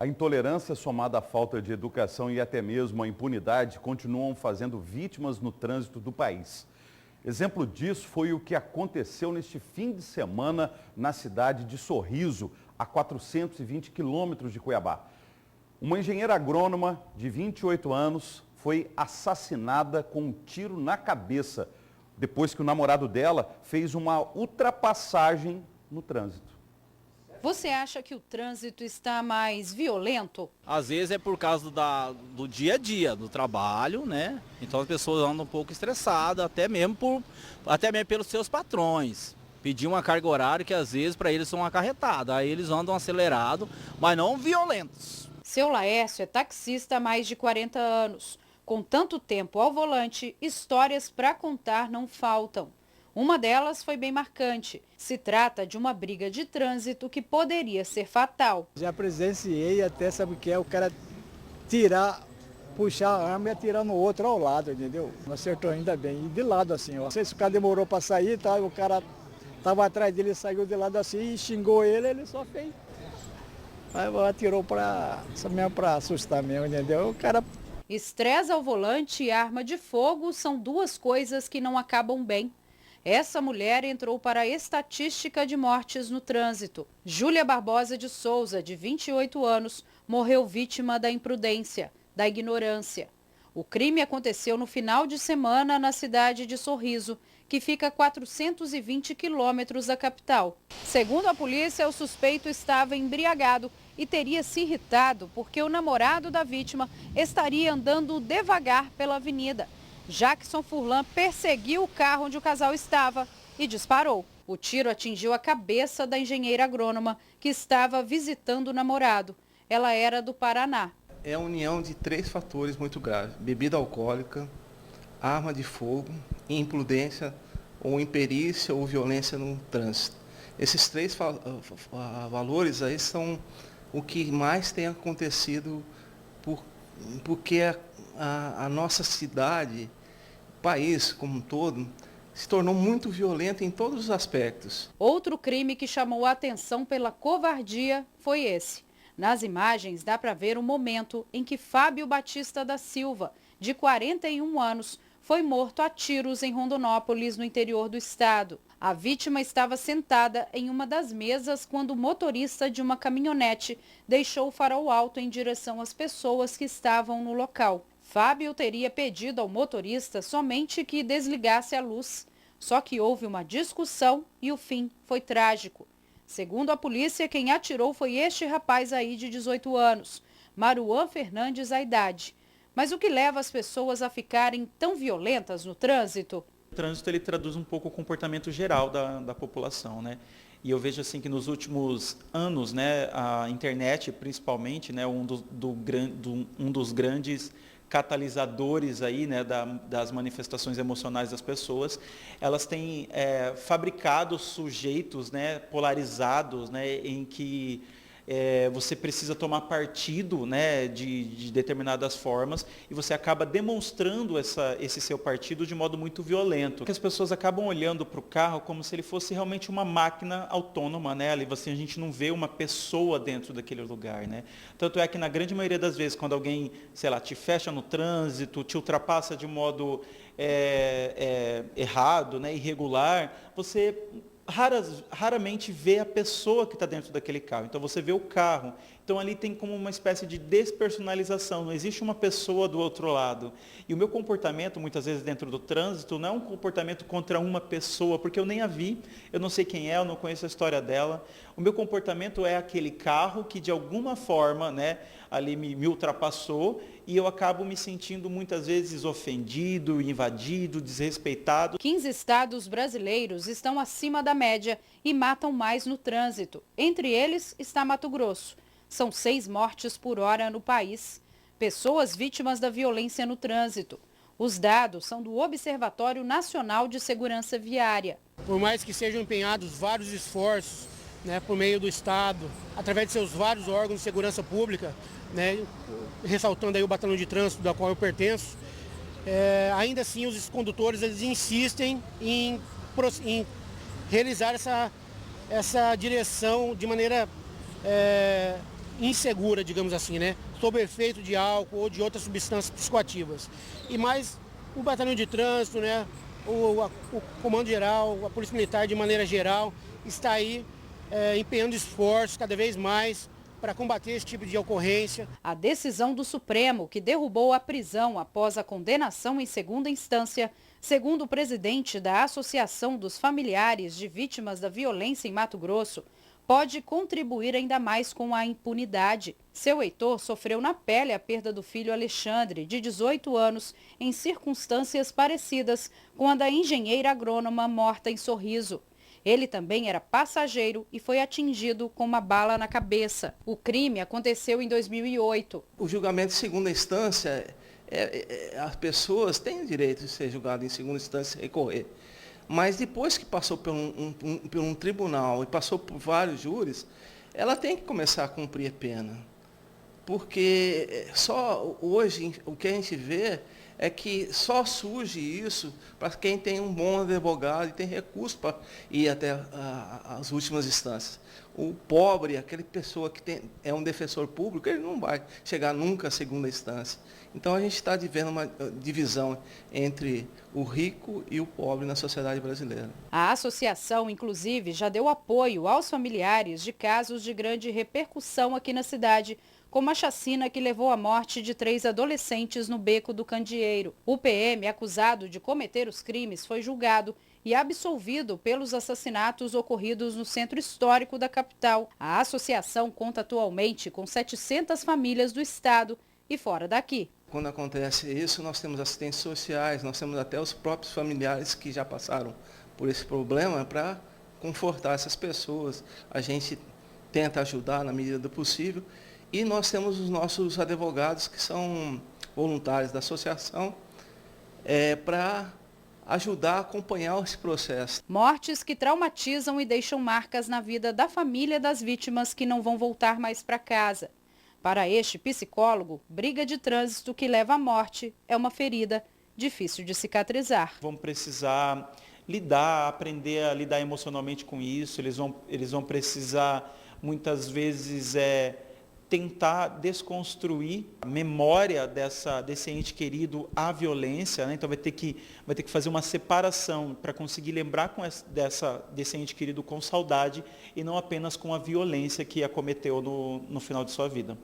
A intolerância somada à falta de educação e até mesmo a impunidade continuam fazendo vítimas no trânsito do país. Exemplo disso foi o que aconteceu neste fim de semana na cidade de Sorriso, a 420 quilômetros de Cuiabá. Uma engenheira agrônoma de 28 anos foi assassinada com um tiro na cabeça, depois que o namorado dela fez uma ultrapassagem no trânsito. Você acha que o trânsito está mais violento? Às vezes é por causa do dia a dia, do trabalho, né? Então as pessoas andam um pouco estressadas, até mesmo pelos seus patrões. Pedir uma carga horária que às vezes para eles são acarretadas. Aí eles andam acelerados, mas não violentos. Seu Laércio é taxista há mais de 40 anos. Com tanto tempo ao volante, histórias para contar não faltam. Uma delas foi bem marcante. Se trata de uma briga de trânsito que poderia ser fatal. Já presenciei até, sabe o que é? O cara puxar a arma e atirar no outro ao lado, entendeu? Não acertou ainda bem. E de lado assim, ó. Não sei se o cara demorou para sair, tá? O cara estava atrás dele, saiu de lado assim e xingou ele só fez. Aí atirou só mesmo para assustar mesmo, entendeu? O cara... Estresse ao volante e arma de fogo são duas coisas que não acabam bem. Essa mulher entrou para a estatística de mortes no trânsito. Júlia Barbosa de Souza, de 28 anos, morreu vítima da imprudência, da ignorância. O crime aconteceu no final de semana na cidade de Sorriso, que fica a 420 quilômetros da capital. Segundo a polícia, o suspeito estava embriagado e teria se irritado porque o namorado da vítima estaria andando devagar pela avenida. Jackson Furlan perseguiu o carro onde o casal estava e disparou. O tiro atingiu a cabeça da engenheira agrônoma que estava visitando o namorado. Ela era do Paraná. É a união de 3 fatores muito graves: bebida alcoólica, arma de fogo, imprudência ou imperícia ou violência no trânsito. Esses 3 valores aí são o que mais tem acontecido porque a nossa cidade, o país como um todo, se tornou muito violento em todos os aspectos. Outro crime que chamou a atenção pela covardia foi esse. Nas imagens dá para ver o momento em que Fábio Batista da Silva, de 41 anos, foi morto a tiros em Rondonópolis, no interior do estado. A vítima estava sentada em uma das mesas quando o motorista de uma caminhonete deixou o farol alto em direção às pessoas que estavam no local. Fábio teria pedido ao motorista somente que desligasse a luz. Só que houve uma discussão e o fim foi trágico. Segundo a polícia, quem atirou foi este rapaz aí de 18 anos, Maruan Fernandes, a idade. Mas o que leva as pessoas a ficarem tão violentas no trânsito? O trânsito ele traduz um pouco o comportamento geral da população, né? E eu vejo assim que nos últimos anos, né, a internet, principalmente, né, um dos grandes catalisadores aí, né, das manifestações emocionais das pessoas, elas têm fabricado sujeitos, né, polarizados, né, em que você precisa tomar partido, né, de determinadas formas e você acaba demonstrando esse seu partido de modo muito violento. As pessoas acabam olhando para o carro como se ele fosse realmente uma máquina autônoma, né? Ali a gente não vê uma pessoa dentro daquele lugar, né? Tanto é que na grande maioria das vezes, quando alguém, sei lá, te fecha no trânsito, te ultrapassa de modo errado, né, irregular, você raramente vê a pessoa que está dentro daquele carro. Então você vê o carro. Então ali tem como uma espécie de despersonalização, não existe uma pessoa do outro lado. E o meu comportamento, muitas vezes dentro do trânsito, não é um comportamento contra uma pessoa, porque eu nem a vi, eu não sei quem é, eu não conheço a história dela. O meu comportamento é aquele carro que de alguma forma, né, ali me ultrapassou e eu acabo me sentindo muitas vezes ofendido, invadido, desrespeitado. 15 estados brasileiros estão acima da média e matam mais no trânsito. Entre eles está Mato Grosso. São 6 mortes por hora no país. Pessoas vítimas da violência no trânsito. Os dados são do Observatório Nacional de Segurança Viária. Por mais que sejam empenhados vários esforços, né, por meio do Estado, através de seus vários órgãos de segurança pública, né, ressaltando aí o batalhão de trânsito da qual eu pertenço, ainda assim os condutores eles insistem em realizar essa direção de maneira insegura, digamos assim, né? Sob efeito de álcool ou de outras substâncias psicoativas. E mais o batalhão de trânsito, né? O comando geral, a polícia militar de maneira geral, está aí empenhando esforços cada vez mais para combater esse tipo de ocorrência. A decisão do Supremo, que derrubou a prisão após a condenação em segunda instância, segundo o presidente da Associação dos Familiares de Vítimas da Violência em Mato Grosso, pode contribuir ainda mais com a impunidade. Seu Heitor sofreu na pele a perda do filho Alexandre, de 18 anos, em circunstâncias parecidas com a da engenheira agrônoma morta em Sorriso. Ele também era passageiro e foi atingido com uma bala na cabeça. O crime aconteceu em 2008. O julgamento de segunda instância, as pessoas têm o direito de ser julgadas em segunda instância e recorrer. Mas depois que passou por um tribunal e passou por vários júris, ela tem que começar a cumprir a pena. Porque só hoje o que a gente vê é que só surge isso para quem tem um bom advogado e tem recurso para ir até as últimas instâncias. O pobre, aquela pessoa que é um defensor público, ele não vai chegar nunca à segunda instância. Então a gente está vendo uma divisão entre o rico e o pobre na sociedade brasileira. A associação, inclusive, já deu apoio aos familiares de casos de grande repercussão aqui na cidade, como a chacina que levou à morte de 3 adolescentes no Beco do Candeeiro. O PM, acusado de cometer os crimes, foi julgado e absolvido pelos assassinatos ocorridos no centro histórico da capital. A associação conta atualmente com 700 famílias do estado e fora daqui. Quando acontece isso, nós temos assistentes sociais, nós temos até os próprios familiares que já passaram por esse problema para confortar essas pessoas. A gente tenta ajudar na medida do possível. E nós temos os nossos advogados, que são voluntários da associação, para ajudar a acompanhar esse processo. Mortes que traumatizam e deixam marcas na vida da família das vítimas que não vão voltar mais para casa. Para este psicólogo, briga de trânsito que leva à morte é uma ferida difícil de cicatrizar. Vão precisar aprender a lidar emocionalmente com isso, eles vão precisar, muitas vezes, tentar desconstruir a memória desse ente querido à violência, né? Então vai ter que fazer uma separação para conseguir lembrar desse ente querido com saudade e não apenas com a violência que acometeu no final de sua vida.